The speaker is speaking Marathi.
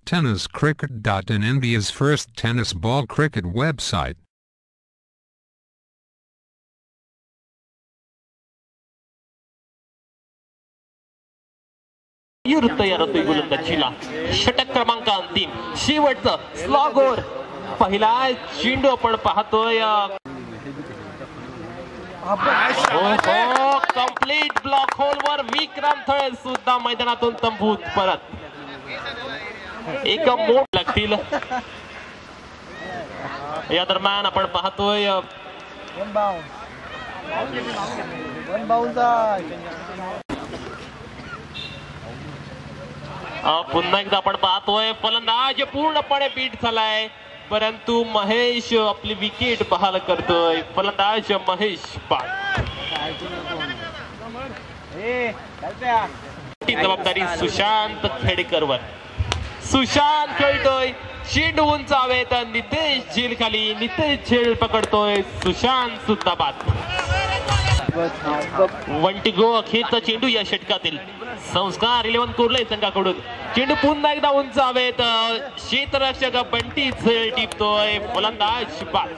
tenniscricket.in, India's first tennis ball cricket website. गोलंदाजीला षटक क्रमांक अंतिम शेवटचं स्लॉगवर पहिला चेंडू आपण पाहतोय. कंप्लीट ब्लॉक होलवर विक्रम थळ सुद्धा मैदानातून तंबूत परत. एक मोठ लागतील या दरम्यान आपण पाहतोय पुन्हा एकदा आपण पाहतोय फलंदाज पूर्णपणे बीट झालाय, परंतु महेश आपली विकेट बहाल करतोय. फलंदाज महेश बाद. जबाबदारी सुशांत खेडेकरवर. सुशांत खेळतोय, चेंडू उंचावेत, नितेश झेल खाली, नितेश झेल पकडतोय, सुशांत सुद्धा बाद. वंटिगो अखेरचा चेंडू या षटकातील. संस्कार 11 कोरले संघाकडून. चेंडू पुन्हा एकदा उंचावेत, क्षेत्ररक्षक बंटी झेल टिपतोय, फलंदाज बाद.